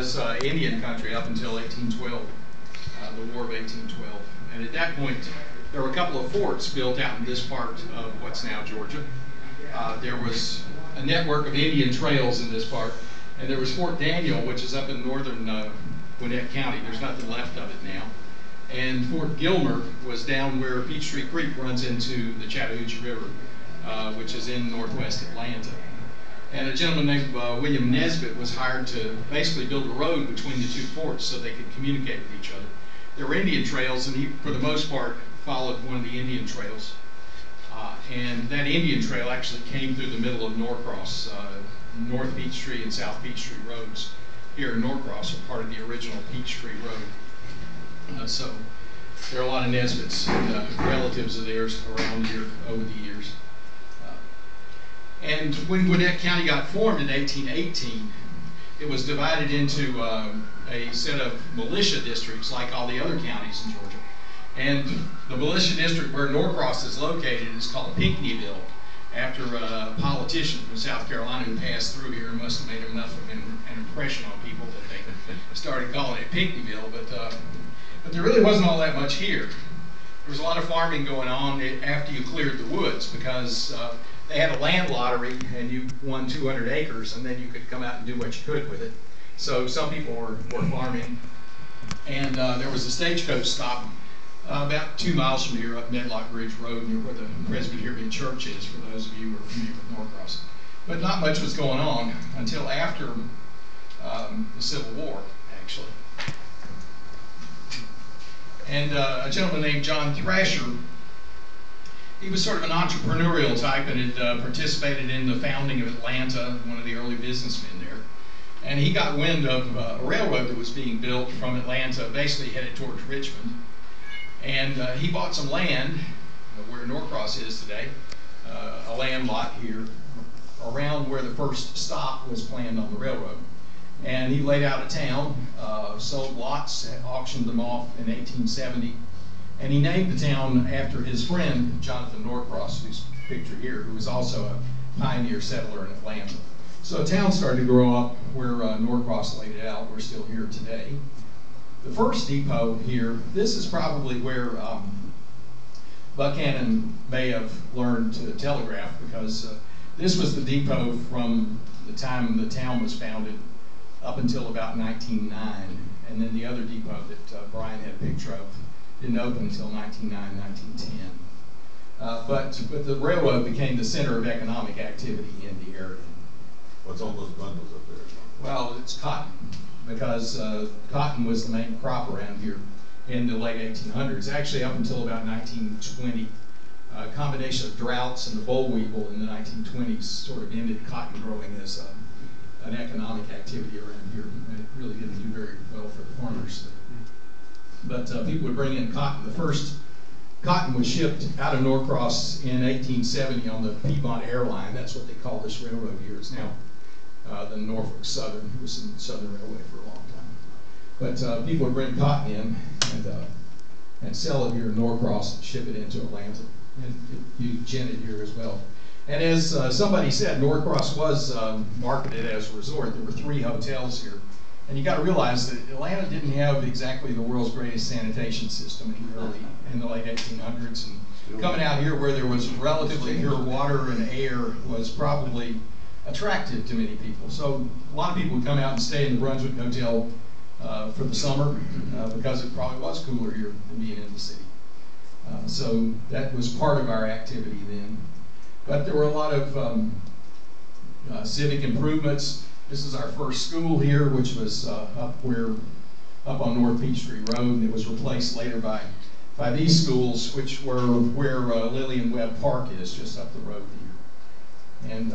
was Indian country up until 1812, the War of 1812. And at that point, there were a couple of forts built out in this part of what's now Georgia. There was a network of Indian trails in this part, and there was Fort Daniel, which is up in northern Gwinnett County. There's nothing left of it now. And Fort Gilmer was down where Peachtree Creek runs into the Chattahoochee River, which is in northwest Atlanta. And a gentleman named William Nesbitt was hired to basically build a road between the two forts so they could communicate with each other. There were Indian trails, and he, for the most part, followed one of the Indian trails. And that Indian trail actually came through the middle of Norcross. North Peachtree and South Peachtree roads here in Norcross are part of the original Peachtree Road. So there are a lot of Nesbitts and relatives of theirs around here over the years. And when Gwinnett County got formed in 1818, it was divided into a set of militia districts like all the other counties in Georgia. And the militia district where Norcross is located is called Pinckneyville, after a politician from South Carolina who passed through here and must have made enough of an impression on people that they started calling it Pinckneyville. But there really wasn't all that much here. There was a lot of farming going on after you cleared the woods, because they had a land lottery and you won 200 acres and then you could come out and do what you could with it. So some people were farming, and there was a stagecoach stop about 2 miles from here up Medlock Ridge Road, near where the Presbyterian Church is, for those of you who are familiar with Norcross. But not much was going on until after the Civil War, actually. And a gentleman named John Thrasher, he was sort of an entrepreneurial type and had participated in the founding of Atlanta, one of the early businessmen there. And he got wind of a railroad that was being built from Atlanta, basically headed towards Richmond. And he bought some land where Norcross is today, a land lot here, around where the first stop was planned on the railroad. And he laid out a town, sold lots, auctioned them off in 1870. And he named the town after his friend, Jonathan Norcross, who's pictured here, who was also a pioneer settler in Atlanta. So a town started to grow up where Norcross laid it out. We're still here today. The first depot here, this is probably where Buchanan may have learned to telegraph, because this was the depot from the time the town was founded up until about 1909. And then the other depot that Brian had a picture of didn't open until 1909, 1910. But the railroad became the center of economic activity in the area. What's all those bundles up there? Well, it's cotton, because cotton was the main crop around here in the late 1800s. Actually, up until about 1920, a combination of droughts and the boll weevil in the 1920s sort of ended cotton growing as an economic activity around here. And it really didn't do very well for the farmers. But people would bring in cotton. The first cotton was shipped out of Norcross in 1870 on the Piedmont Airline. That's what they call this railroad here. It's now the Norfolk Southern. It was in the Southern Railway for a long time. But people would bring cotton in and sell it here in Norcross and ship it into Atlanta. And you gin it here as well. And as somebody said, Norcross was marketed as a resort. There were 3 hotels here. And you got to realize that Atlanta didn't have exactly the world's greatest sanitation system in the late 1800s. And coming out here where there was relatively pure water and air was probably attractive to many people. So a lot of people would come out and stay in the Brunswick Hotel for the summer because it probably was cooler here than being in the city. So that was part of our activity then. But there were a lot of civic improvements. This is our first school here, which was up on North Peachtree Road, and it was replaced later by these schools, which were where Lillian Webb Park is, just up the road here. And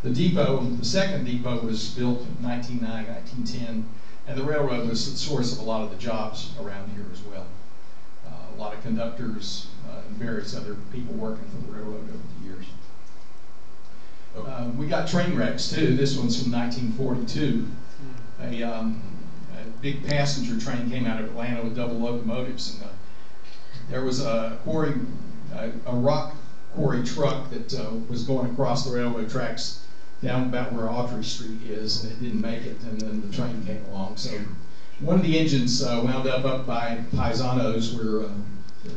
the depot, the second depot, was built in 1909, 1910, and the railroad was the source of a lot of the jobs around here as well. A lot of conductors and various other people working for the railroad over the years. We got train wrecks too. This one's from 1942. A big passenger train came out of Atlanta with double locomotives, and there was a rock quarry truck that was going across the railroad tracks down about where Autry Street is, and it didn't make it, and then the train came along. So one of the engines wound up by Paisano's, where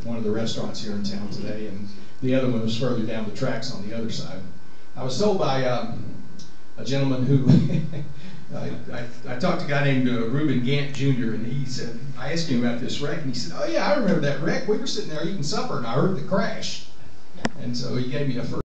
one of the restaurants here in town today, and the other one was further down the tracks on the other side. I was told by a gentleman who, I talked to a guy named Reuben Gant Jr., and he said, I asked him about this wreck, and he said, oh yeah, I remember that wreck. We were sitting there eating supper, and I heard the crash. And so he gave me a first